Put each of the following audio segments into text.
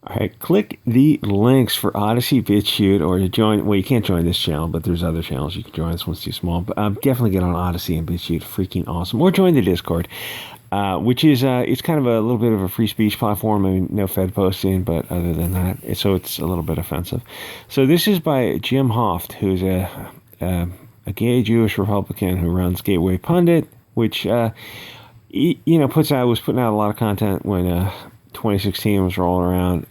All right, click the links for Odysee, Bit Chute, or to join. Well, you can't join this channel, but there's other channels you can join. This one's too small, but definitely get on Odysee and Bit Chute. Freaking awesome. Or join the Discord, which is it's kind of a little bit of a free speech platform. I mean, no Fed posting, but other than that, so it's a little bit offensive. So this is by Jim Hoft, who's a gay Jewish Republican who runs Gateway Pundit, which was putting out a lot of content when 2016 was rolling around.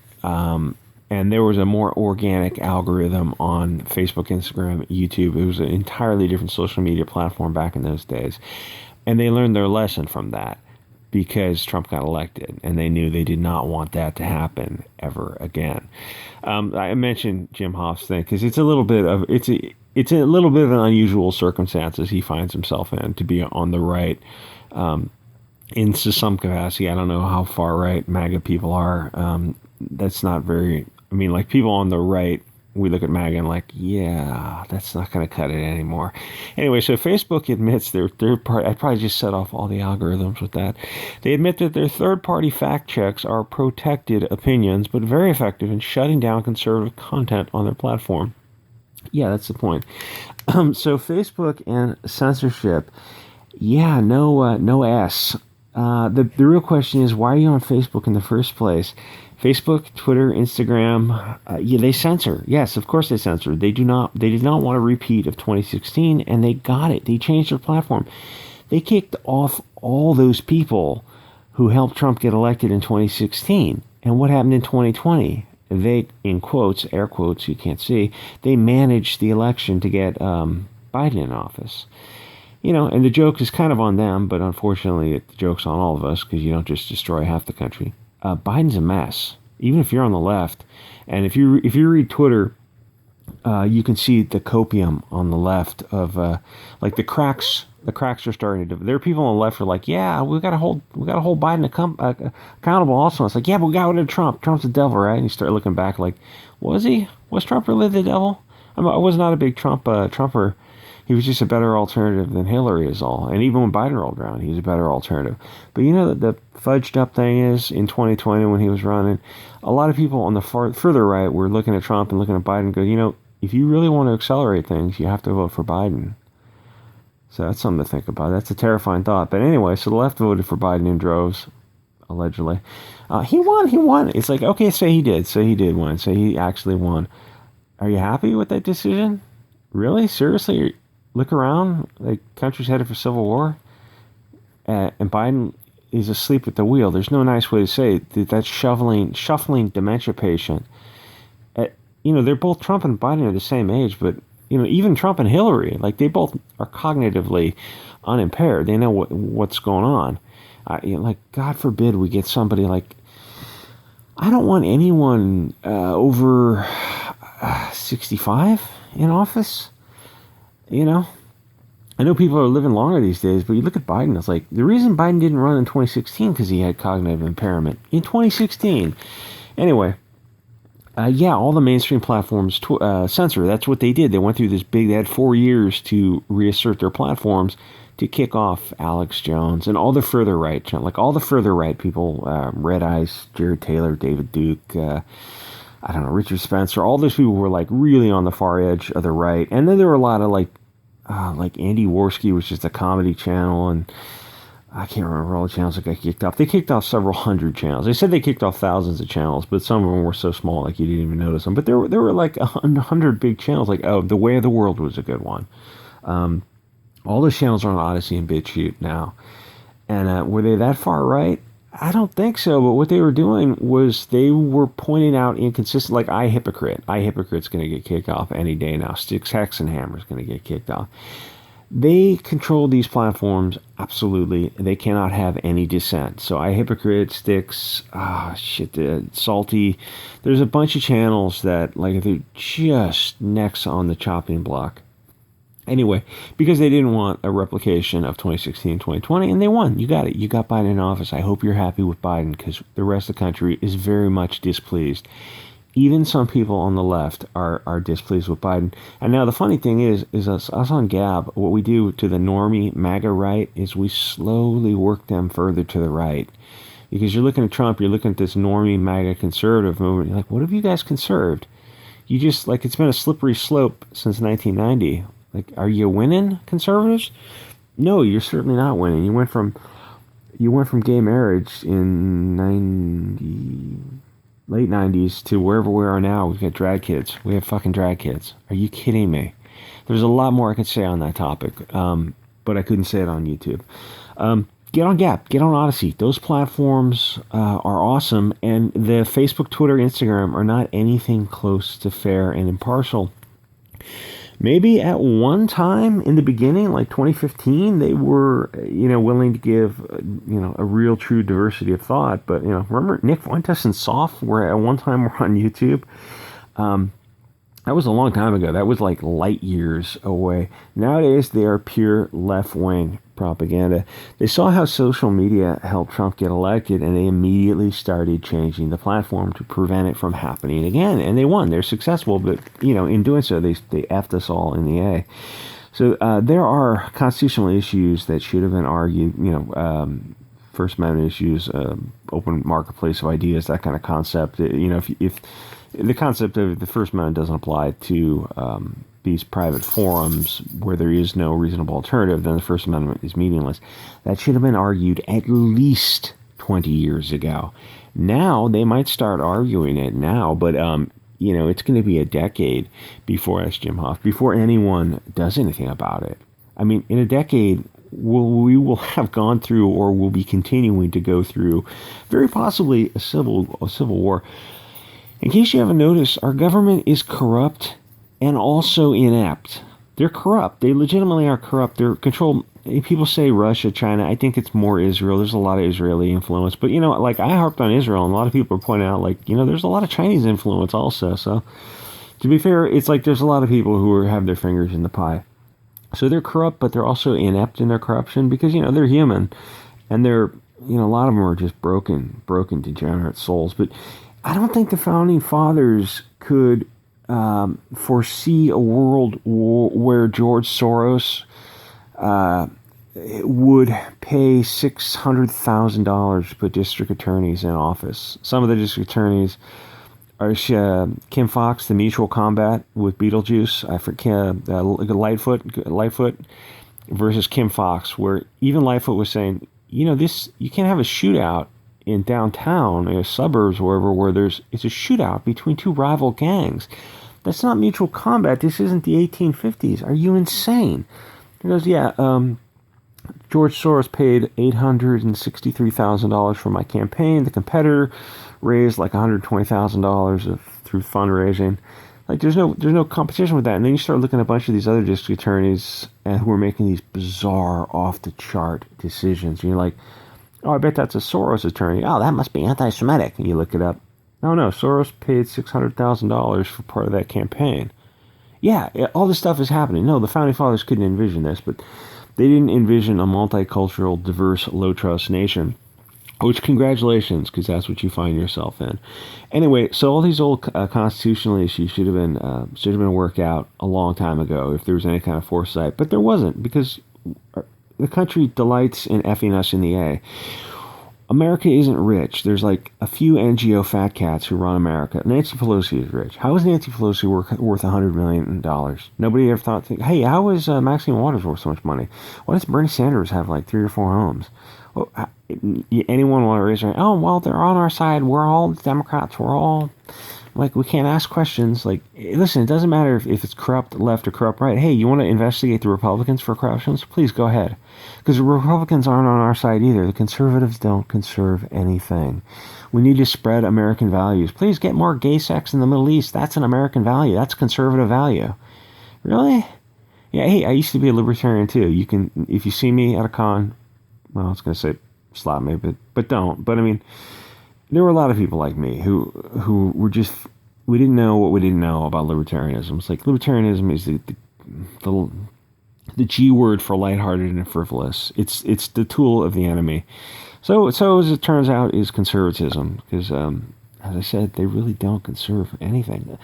And there was a more organic algorithm on Facebook, Instagram, YouTube. It was an entirely different social media platform back in those days. And they learned their lesson from that because Trump got elected, and they knew they did not want that to happen ever again. I mentioned Jim Hoft's thing because it's a little bit of an unusual circumstances he finds himself in to be on the right. Into some capacity. I don't know how far right MAGA people are. That's not very, I mean, like people on the right, we look at MAGA and like, yeah, that's not going to cut it anymore. Anyway, so Facebook admits their third party, I probably just set off all the algorithms with that. They admit that their third party fact checks are protected opinions, but very effective in shutting down conservative content on their platform. Yeah, that's the point. So Facebook and censorship, yeah, no S. The real question is, why are you on Facebook in the first place? Facebook, Twitter, Instagram, they censor. Yes, of course they censor. They did not want a repeat of 2016, and they got it. They changed their platform. They kicked off all those people who helped Trump get elected in 2016. And what happened in 2020? They, in quotes, air quotes, you can't see, they managed the election to get Biden in office. And the joke is kind of on them, but unfortunately the joke's on all of us because you don't just destroy half the country. Biden's a mess, even if you're on the left. And if you read Twitter, you can see the copium on the left of like the cracks. The cracks are starting to. There are people on the left who are like, yeah, we got to hold Biden accountable. Also, it's like, yeah, but we got rid of Trump. Trump's the devil, right? And you start looking back, like, was he? Was Trump really the devil? I was not a big Trumper. He was just a better alternative than Hillary is all. And even when Biden rolled around, he was a better alternative. But the fudged up thing is, in 2020 when he was running, a lot of people on the further right were looking at Trump and looking at Biden and go, if you really want to accelerate things, you have to vote for Biden. So that's something to think about. That's a terrifying thought. But anyway, so the left voted for Biden in droves, allegedly. He won. It's like, okay, say he did win. Say he actually won. Are you happy with that decision? Really? Seriously? Look around, the country's headed for civil war, and Biden is asleep at the wheel. There's no nice way to say it. That shuffling dementia patient. They're both, Trump and Biden are the same age, but even Trump and Hillary, like they both are cognitively unimpaired. They know what's going on. Like God forbid we get somebody like. I don't want anyone over 65 in office. I know people are living longer these days, but you look at Biden, it's like, the reason Biden didn't run in 2016 because he had cognitive impairment. In 2016. Anyway, all the mainstream platforms censor. That's what they did. They went through they had 4 years to reassert their platforms to kick off Alex Jones and all the further right, like all the further right people, Red Eyes, Jared Taylor, David Duke, I don't know, Richard Spencer, all those people were like really on the far edge of the right. And then there were a lot of like Andy Worski, which is the comedy channel, and I can't remember all the channels that got kicked off. They kicked off several hundred channels. They said they kicked off thousands of channels, but some of them were so small like you didn't even notice them. But there were like 100 big channels. Like, The Way of the World was a good one. All those channels are on Odysee and Bit Chute now. And were they that far right? I don't think so, but what they were doing was they were pointing out inconsistent, like iHypocrite's going to get kicked off any day now. Styx Hexenhammer's going to get kicked off. They control these platforms, absolutely. They cannot have any dissent. So iHypocrite, Styx, Salty. There's a bunch of channels that, like, they're just next on the chopping block. Anyway, because they didn't want a replication of 2016, 2020, and they won. You got it. You got Biden in office. I hope you're happy with Biden because the rest of the country is very much displeased. Even some people on the left are displeased with Biden. And now the funny thing is us on Gab, what we do to the normie MAGA right is we slowly work them further to the right Because you're looking at Trump, you're looking at this normie MAGA conservative movement. You're like, what have you guys conserved? You just, like, it's been a slippery slope since 1990. Like, are you winning, conservatives? No, you're certainly not winning. You went from gay marriage in late 90s to wherever we are now. We've got drag kids. We have fucking drag kids. Are you kidding me? There's a lot more I could say on that topic, but I couldn't say it on YouTube. Get on Gap, get on Odysee. Those platforms are awesome, and the Facebook, Twitter, Instagram are not anything close to fair and impartial. Maybe at one time in the beginning, like 2015, they were, willing to give, a real true diversity of thought. But, remember Nick Fuentes and Soft were at one time were on YouTube? That was a long time ago. That was like light years away. Nowadays, they are pure left-wing propaganda. They saw how social media helped Trump get elected, and they immediately started changing the platform to prevent it from happening again. And they won. They're successful, but, in doing so, they effed us all in the A. So there are constitutional issues that should have been argued, First Amendment issues, open marketplace of ideas, that kind of concept. If the concept of the First Amendment doesn't apply to these private forums where there is no reasonable alternative, then the First Amendment is meaningless. That should have been argued at least 20 years ago. Now, they might start arguing it now, but, it's going to be a decade before, as Jim Hoft, before anyone does anything about it. I mean, in a decade, we will have gone through, or will be continuing to go through, very possibly a civil war. In case you haven't noticed, our government is corrupt and also inept. They're corrupt. They legitimately are corrupt. They're controlled. People say Russia, China. I think it's more Israel. There's a lot of Israeli influence. But, like, I harped on Israel, and a lot of people are pointing out, like, there's a lot of Chinese influence also. So, to be fair, it's like there's a lot of people who have their fingers in the pie. So they're corrupt, but they're also inept in their corruption because, they're human. And they're, a lot of them are just broken, degenerate souls. But I don't think the Founding Fathers could foresee a world where George Soros would pay $600,000 to put district attorneys in office. Some of the district attorneys are Kim Fox, the Mutual Combat with Beetlejuice. I forget Lightfoot versus Kim Fox, where even Lightfoot was saying, you can't have a shootout in downtown, in suburbs, wherever, where it's a shootout between two rival gangs. That's not mutual combat. This isn't the 1850s. Are you insane? He goes, George Soros paid $863,000 for my campaign. The competitor raised like $120,000 through fundraising. Like, there's no competition with that. And then you start looking at a bunch of these other district attorneys who are making these bizarre, off-the-chart decisions. And you're like, oh, I bet that's a Soros attorney. Oh, that must be anti-Semitic. And you look it up. No, Soros paid $600,000 for part of that campaign. Yeah, all this stuff is happening. No, the Founding Fathers couldn't envision this, but they didn't envision a multicultural, diverse, low-trust nation. Which, congratulations, because that's what you find yourself in. Anyway, so all these old constitutional issues should have been worked out a long time ago if there was any kind of foresight, but there wasn't, because the country delights in effing us in the A. America isn't rich. There's like a few NGO fat cats who run America. Nancy Pelosi is rich. How is Nancy Pelosi worth $100 million? Nobody ever thought, hey, how is Maxine Waters worth so much money? Why does Bernie Sanders have like 3 or 4 homes? Well, anyone want to raise their hand? Oh, well, they're on our side. We're all Democrats. We're all, like, we can't ask questions. Like, listen, it doesn't matter if it's corrupt left or corrupt right. Hey, you want to investigate the Republicans for corruptions? Please go ahead. Because the Republicans aren't on our side either. The conservatives don't conserve anything. We need to spread American values. Please get more gay sex in the Middle East. That's an American value. That's conservative value. Really? Yeah, hey, I used to be a libertarian too. You can, if you see me at a con, well, I was going to say slap me, but don't. But I mean, there were a lot of people like me who were just, we didn't know what we didn't know about libertarianism. It's like libertarianism is the G word for lighthearted and frivolous. It's the tool of the enemy. So as it turns out, is conservatism, because as I said, they really don't conserve anything.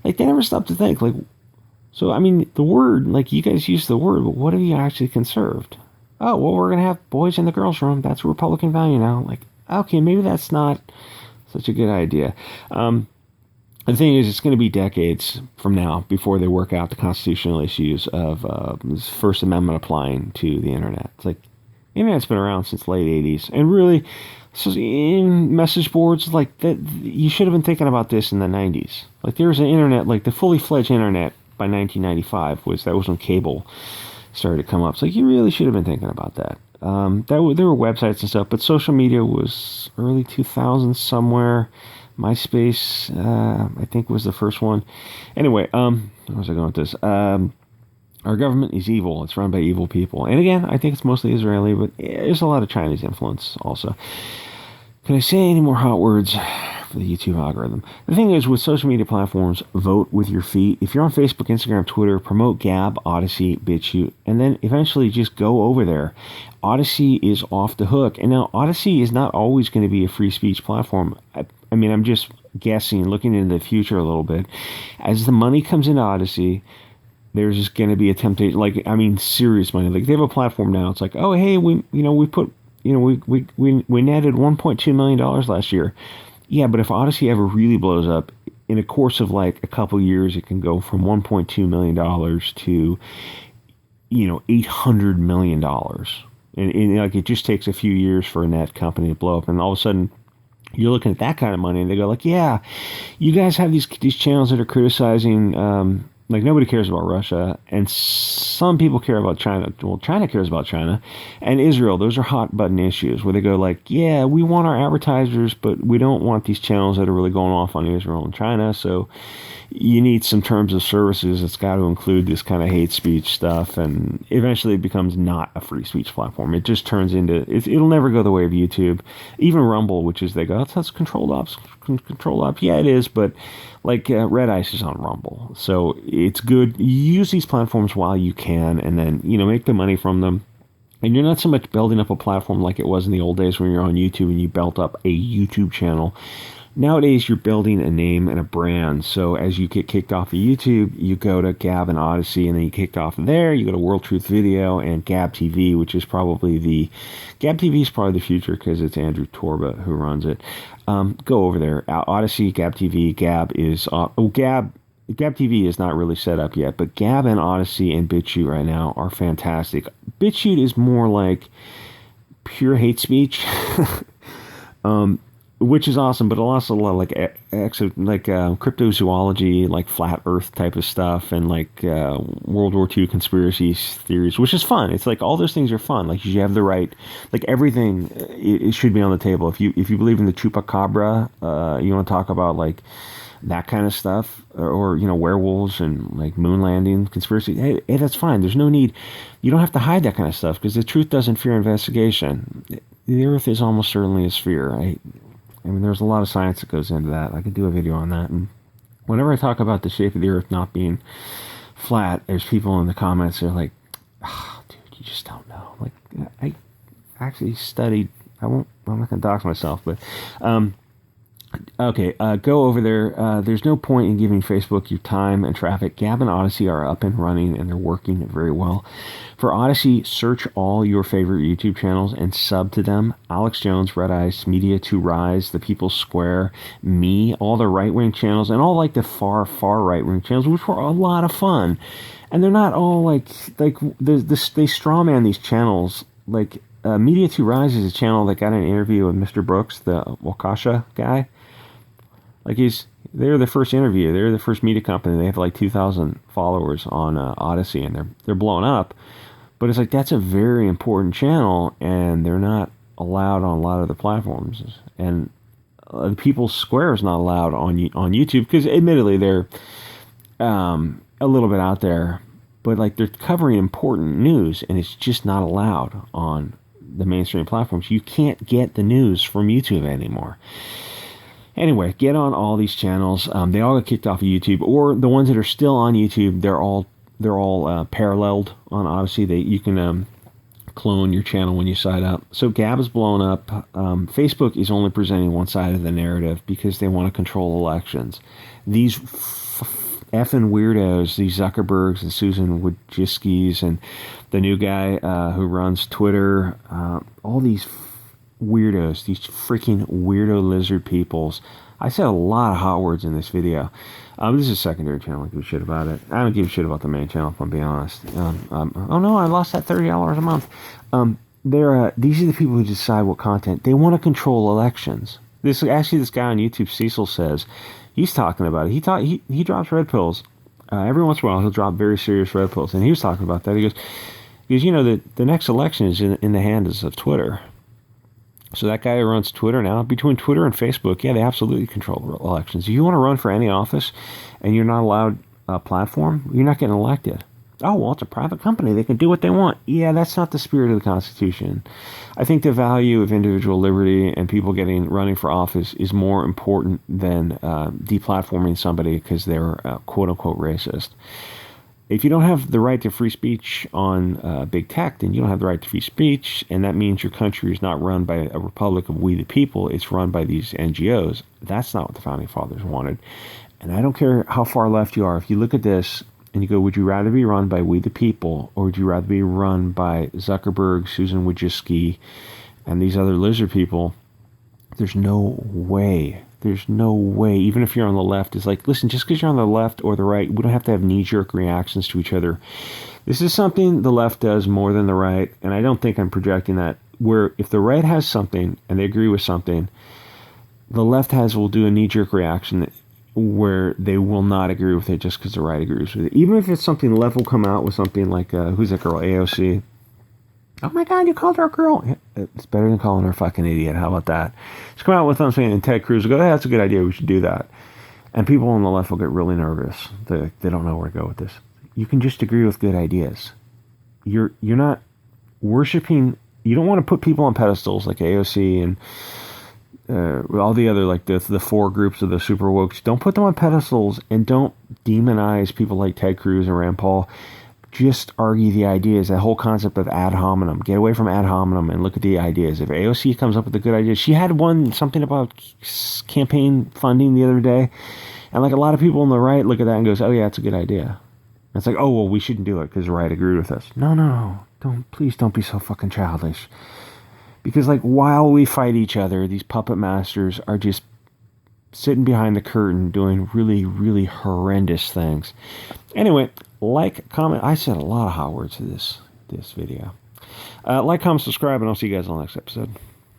Like, they never stop to think. Like, so I mean, the word, like, you guys use the word, but what have you actually conserved? Oh, well, we're gonna have boys in the girls' room. That's a Republican value now. Like, okay, maybe that's not such a good idea. The thing is, it's going to be decades from now before they work out the constitutional issues of First Amendment applying to the internet. It's like, the internet's been around since the late 80s. And really, so in message boards, like, that, you should have been thinking about this in the 90s. Like, there was an internet, like, the fully fledged internet by 1995 was when cable started to come up. So you really should have been thinking about that. There were websites and stuff, but social media was early 2000s somewhere. MySpace, I think, was the first one. Anyway, where was I going with this? Our government is evil. It's run by evil people. And again, I think it's mostly Israeli, but there's a lot of Chinese influence also. Can I say any more hot words for the YouTube algorithm? The thing is, with social media platforms, vote with your feet. If you're on Facebook, Instagram, Twitter, promote Gab, Odysee, Bit Chute, and then eventually just go over there. Odysee is off the hook. And now, Odysee is not always going to be a free speech platform. I mean, I'm just guessing, looking into the future a little bit. As the money comes into Odysee, there's just going to be a temptation, like, I mean, serious money. Like, they have a platform now. It's like, oh, hey, we netted $1.2 million last year. Yeah, but if Odysee ever really blows up, in a course of like a couple years, it can go from $1.2 million to, $800 million. And like, it just takes a few years for a net company to blow up. And all of a sudden, you're looking at that kind of money, and they go like, yeah, you guys have these channels that are criticizing, like, nobody cares about Russia, and some people care about China. Well, China cares about China, and Israel. Those are hot button issues where they go like, yeah, we want our advertisers, but we don't want these channels that are really going off on Israel and China, so you need some terms of services that's got to include this kind of hate speech stuff, and eventually it becomes not a free speech platform. It just turns into, it'll never go the way of YouTube. Even Rumble, which is, they go, that's controlled ops. Yeah, it is, but like, Red Ice is on Rumble. So it's good. Use these platforms while you can, and then, make the money from them. And you're not so much building up a platform like it was in the old days when you're on YouTube and you built up a YouTube channel. Nowadays, you're building a name and a brand. So as you get kicked off of YouTube, you go to Gab and Odysee, and then you kicked off there. You go to World Truth Video and Gab TV, which is probably Gab TV is probably the future because it's Andrew Torba who runs it. Go over there. Odysee, Gab TV, Gab is Gab TV is not really set up yet, but Gab and Odysee and Bit Chute right now are fantastic. Bit Chute is more like pure hate speech. Which is awesome, but also a lot of like cryptozoology, like flat Earth type of stuff, and like World War II conspiracy theories, which is fun. It's like all those things are fun. Like, you have the right, like, everything. It should be on the table. If you believe in the chupacabra, you want to talk about like that kind of stuff, or werewolves and like moon landing conspiracy. Hey, that's fine. There's no need. You don't have to hide that kind of stuff because the truth doesn't fear investigation. The Earth is almost certainly a sphere. I mean, there's a lot of science that goes into that. I could do a video on that. And whenever I talk about the shape of the Earth not being flat, there's people in the comments that are like, oh, dude, you just don't know. Like, I actually studied. I'm not going to dox myself, but okay, go over there. There's no point in giving Facebook your time and traffic. Gab and Odysee are up and running, and they're working very well. For Odysee, search all your favorite YouTube channels and sub to them. Alex Jones, Red Ice, Media to Rise, The People's Square, me, all the right-wing channels, and all like the far right-wing channels, which were a lot of fun. And they're not all like they strawman these channels. Like, Media to Rise is a channel that got an interview with Mr. Brooks, the Waukesha guy. Like, they're the first interview. They're the first media company. They have like 2,000 followers on Odysee, and they're blowing up. But it's like, that's a very important channel, and they're not allowed on a lot of the platforms. And the People's Square is not allowed on YouTube because, admittedly, they're a little bit out there. But like, they're covering important news, and it's just not allowed on the mainstream platforms. You can't get the news from YouTube anymore. Anyway, get on all these channels. They all got kicked off of YouTube, or the ones that are still on YouTube, they're all paralleled on Odysee. You can clone your channel when you sign up. So Gab is blown up. Facebook is only presenting one side of the narrative because they want to control elections. These effing weirdos, these Zuckerbergs and Susan Wojcicki's and the new guy who runs Twitter, all these weirdos, these freaking weirdo lizard peoples. I said a lot of hot words in this video. This is a secondary channel. I don't give a shit about it. I don't give a shit about the main channel, if I'm being honest. Oh no, I lost that $30 a month. These are the people who decide what content. They want to control elections. This guy on YouTube, Cecil, says, he's talking about it. He drops red pills. Every once in a while, he'll drop very serious red pills. And he was talking about that. He goes, you know, the next election is in the hands of Twitter. So that guy who runs Twitter now, between Twitter and Facebook, yeah, they absolutely control elections. If you want to run for any office and you're not allowed a platform, you're not getting elected. Oh, well, it's a private company. They can do what they want. Yeah, that's not the spirit of the Constitution. I think the value of individual liberty and people running for office is more important than deplatforming somebody because they're quote-unquote racist. If you don't have the right to free speech on big tech, then you don't have the right to free speech, and that means your country is not run by a republic of we the people. It's run by these NGOs. That's not what the Founding Fathers wanted. And I don't care how far left you are. If you look at this and you go, would you rather be run by we the people, or would you rather be run by Zuckerberg, Susan Wojcicki, and these other lizard people? There's no way. There's no way. Even if you're on the left, it's like, listen, just because you're on the left or the right, we don't have to have knee-jerk reactions to each other. This is something the left does more than the right, and I don't think I'm projecting that, where if the right has something and they agree with something, the left will do a knee-jerk reaction where they will not agree with it just because the right agrees with it. Even if it's something, the left will come out with something like, who's that girl, AOC? Oh my God, you called her a girl. It's better than calling her a fucking idiot. How about that? Just come out with something and Ted Cruz will go, hey, that's a good idea. We should do that. And people on the left will get really nervous. They don't know where to go with this. You can just agree with good ideas. You're not worshiping. You don't want to put people on pedestals like AOC and all the other, like the four groups of the super wokes. Don't put them on pedestals and don't demonize people like Ted Cruz and Rand Paul. Just argue the ideas, that whole concept of ad hominem. Get away from ad hominem and look at the ideas. If AOC comes up with a good idea, she had something about campaign funding the other day, and like a lot of people on the right look at that and goes, oh yeah, that's a good idea. And it's like, oh, well, we shouldn't do it because the right agreed with us. No. Please don't be so fucking childish. Because like while we fight each other, these puppet masters are just sitting behind the curtain doing really, really horrendous things. Anyway, comment. I said a lot of hot words to this video. Comment, subscribe, and I'll see you guys on the next episode.